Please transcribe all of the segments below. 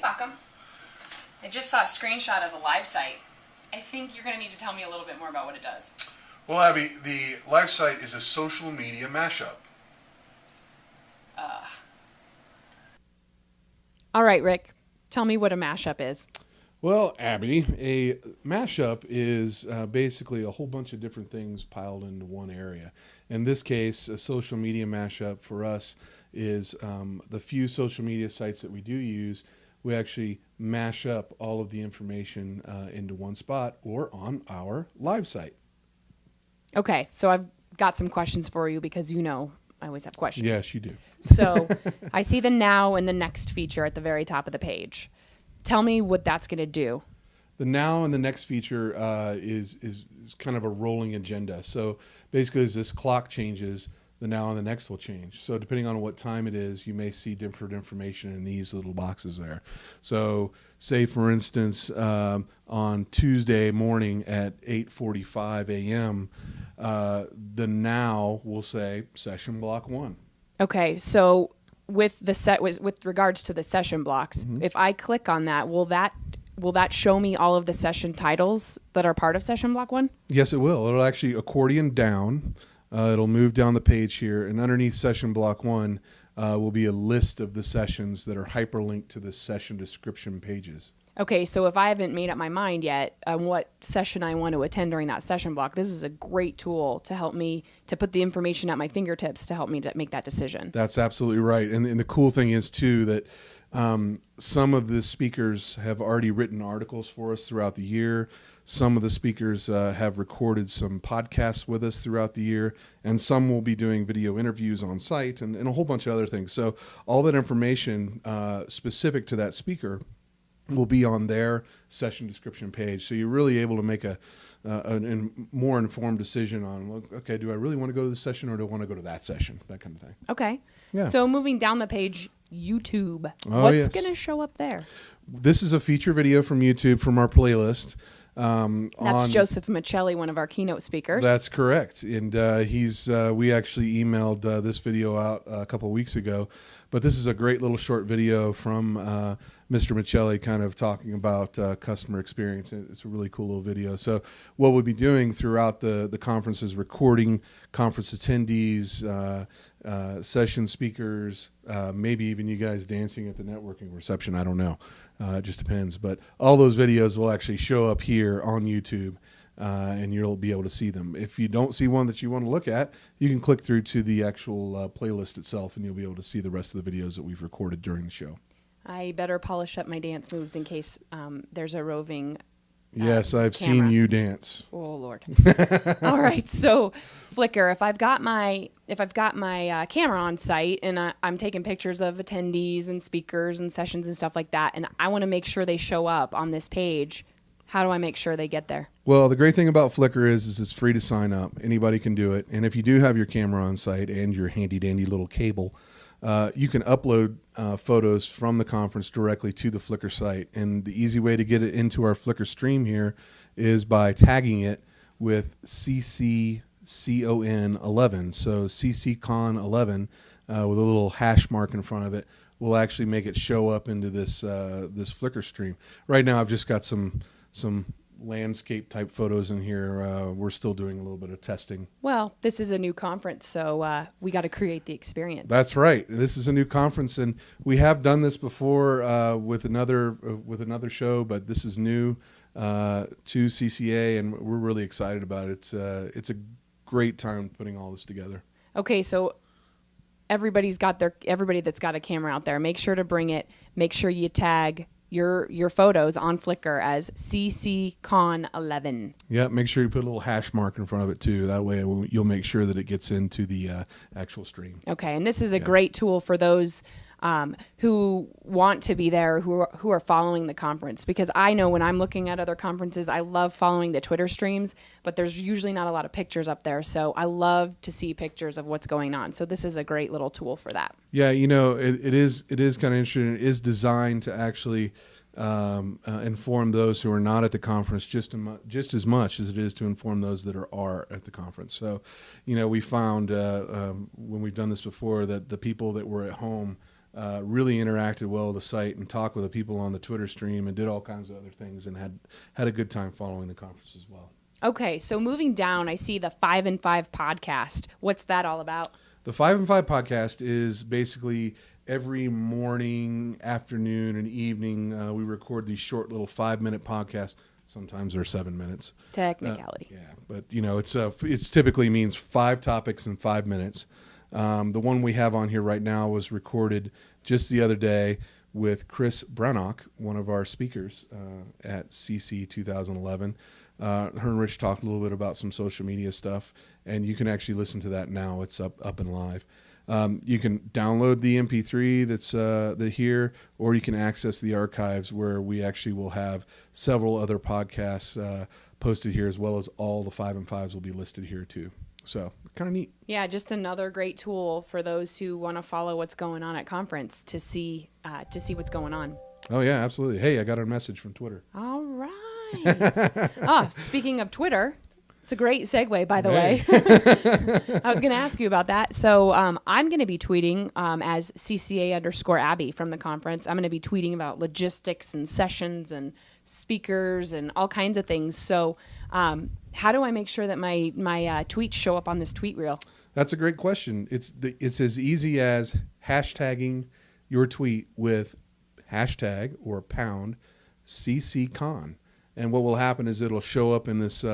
welcome. I just saw a screenshot of the live site. I think you're going to need to tell me a little bit more about what it does. Well, Abby, the live site is a social media mashup. All right, Rick. Tell me what a mashup is. Well, Abby, a mashup is basically a whole bunch of different things piled into one area. In this case, a social media mashup for us is the few social media sites that we do use. We actually mash up all of the information into one spot or on our live site. Okay, so I've got some questions for you because I always have questions. Yes, you do. So I see the now and the next feature at the very top of the page. Tell me what that's going to do. The now and the next feature is kind of a rolling agenda. So basically, as this clock changes, the now and the next will change. So depending on what time it is, you may see different information in these little boxes there. So say, for instance, on Tuesday morning at 8:45 a.m., the now will say session block 1. Okay, so with regards to the session blocks, if I click on that, will that show me all of the session titles that are part of session block 1? Yes, it will. It'll actually accordion down. It'll move down the page here, and underneath session block 1 will be a list of the sessions that are hyperlinked to the session description pages. Okay, so if I haven't made up my mind yet on what session I want to attend during that session block, this is a great tool to help me to put the information at my fingertips to help me to make that decision. That's absolutely right. And the cool thing is, too, that some of the speakers have already written articles for us throughout the year. Some of the speakers have recorded some podcasts with us throughout the year, and some will be doing video interviews on site and a whole bunch of other things. So all that information specific to that speaker will be on their session description page. So you're really able to make a more informed decision on, okay, do I really want to go to this session or do I want to go to that session? That kind of thing. Okay. Yeah. So moving down the page, YouTube. Oh, What's yes. going to show up there? This is a feature video from YouTube from our playlist. That's Joseph Michelli, one of our keynote speakers. That's correct. And we actually emailed this video out a couple of weeks ago. But this is a great little short video from Mr. Michelli kind of talking about customer experience. It's a really cool little video. So what we'll be doing throughout the conference is recording conference attendees, session speakers, maybe even you guys dancing at the networking reception. I don't know. It just depends. But all those videos will actually show up here on YouTube. And you'll be able to see them. If you don't see one that you want to look at, you can click through to the actual playlist itself, and you'll be able to see the rest of the videos that we've recorded during the show. I better polish up my dance moves in case there's a roving Yes, I've camera. seen you dance. Oh Lord! All right, so Flickr. If I've got my camera on site and I'm taking pictures of attendees and speakers and sessions and stuff like that, and I want to make sure they show up on this page, how do I make sure they get there? Well, the great thing about Flickr is it's free to sign up. Anybody can do it. And if you do have your camera on site and your handy-dandy little cable, you can upload photos from the conference directly to the Flickr site. And the easy way to get it into our Flickr stream here is by tagging it with CCCon 11. So CCCon 11 with a little hash mark in front of it will actually make it show up into this Flickr stream. Right now I've just got some landscape type photos in here. We're still doing a little bit of testing. Well, this is a new conference, so we got to create the experience. That's right. This is a new conference, and we have done this before with another show, but this is new to CCA, and we're really excited about it. It's a great time putting all this together. Okay, so everybody that's got a camera out there, make sure to bring it. Make sure you tag your photos on Flickr as CCCon 11. Yeah, make sure you put a little hash mark in front of it too. That way you'll make sure that it gets into the actual stream. Okay, and this is a great tool for those who want to be there, who are following the conference. Because I know when I'm looking at other conferences, I love following the Twitter streams, but there's usually not a lot of pictures up there. So I love to see pictures of what's going on. So this is a great little tool for that. Yeah, it is kind of interesting. It is designed to actually inform those who are not at the conference just as much as it is to inform those that are at the conference. So, we found when we've done this before that the people that were at home really interacted well with the site and talked with the people on the Twitter stream and did all kinds of other things and had a good time following the conference as well. Okay, so moving down, I see the 5 and 5 podcast. What's that all about? The 5 and 5 podcast is basically every morning, afternoon, and evening. We record these short little 5-minute podcasts. Sometimes they're 7 minutes. Technicality. Yeah, but it's typically means 5 topics in 5 minutes. The one we have on here right now was recorded just the other day with Chris Brannock, one of our speakers at CC 2011. Her and Rich talked a little bit about some social media stuff, and you can actually listen to that now. It's up and live. You can download the MP3 that's here, or you can access the archives where we actually will have several other podcasts posted here, as well as all the 5 and 5s will be listed here too. So kind of neat. Yeah, just another great tool for those who want to follow what's going on at conference to see what's going on. Oh yeah, absolutely. Hey, I got a message from Twitter. All right. Speaking of Twitter, it's a great segue, by the way. I was going to ask you about that. So I'm going to be tweeting as CCA_Abby from the conference. I'm going to be tweeting about logistics and sessions and speakers and all kinds of things. So how do I make sure that my tweets show up on this tweet reel? That's a great question. It's as easy as hashtagging your tweet with hashtag or pound CCCon. And what will happen is it'll show up in this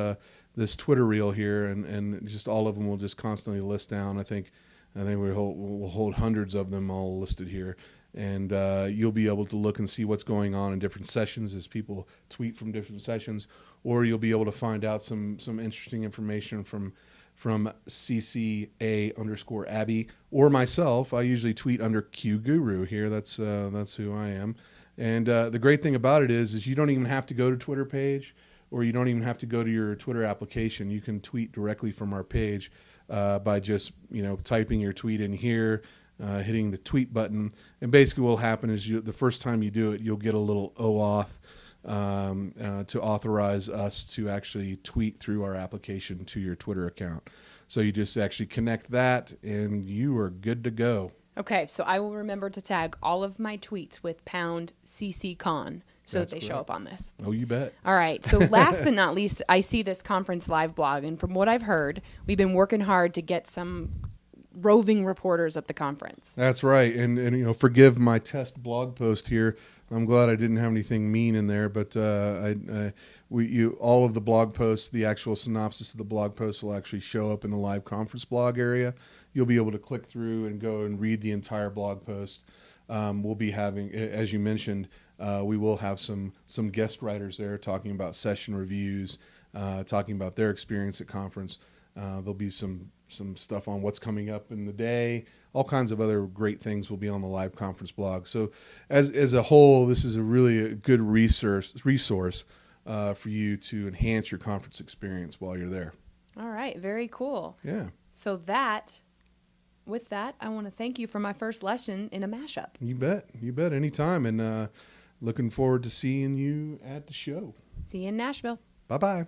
Twitter reel here, and just all of them will just constantly list down. I think we'll hold hundreds of them all listed here, and you'll be able to look and see what's going on in different sessions as people tweet from different sessions, or you'll be able to find out some interesting information from CCA_Abby or myself. I usually tweet under Q Guru here. That's who I am. And the great thing about it is you don't even have to go to Twitter page, or you don't even have to go to your Twitter application. You can tweet directly from our page by just typing your tweet in here, hitting the tweet button. And basically what will happen is the first time you do it, you'll get a little OAuth to authorize us to actually tweet through our application to your Twitter account. So you just actually connect that, and you are good to go. Okay, so I will remember to tag all of my tweets with pound CCCon so that they show up on this. Oh, you bet. All right, so last but not least, I see this conference live blog, and from what I've heard, we've been working hard to get some roving reporters at the conference. That's right, and forgive my test blog post here. I'm glad I didn't have anything mean in there, but all of the blog posts, the actual synopsis of the blog post will actually show up in the live conference blog area. You'll be able to click through and go and read the entire blog post. We'll be having, as you mentioned, we will have some guest writers there talking about session reviews, talking about their experience at conference. There'll be some stuff on what's coming up in the day. All kinds of other great things will be on the live conference blog. So as a whole, this is a really good resource for you to enhance your conference experience while you're there. All right, very cool. Yeah. So with that, I want to thank you for my first lesson in a mashup. You bet. Anytime. And looking forward to seeing you at the show. See you in Nashville. Bye-bye.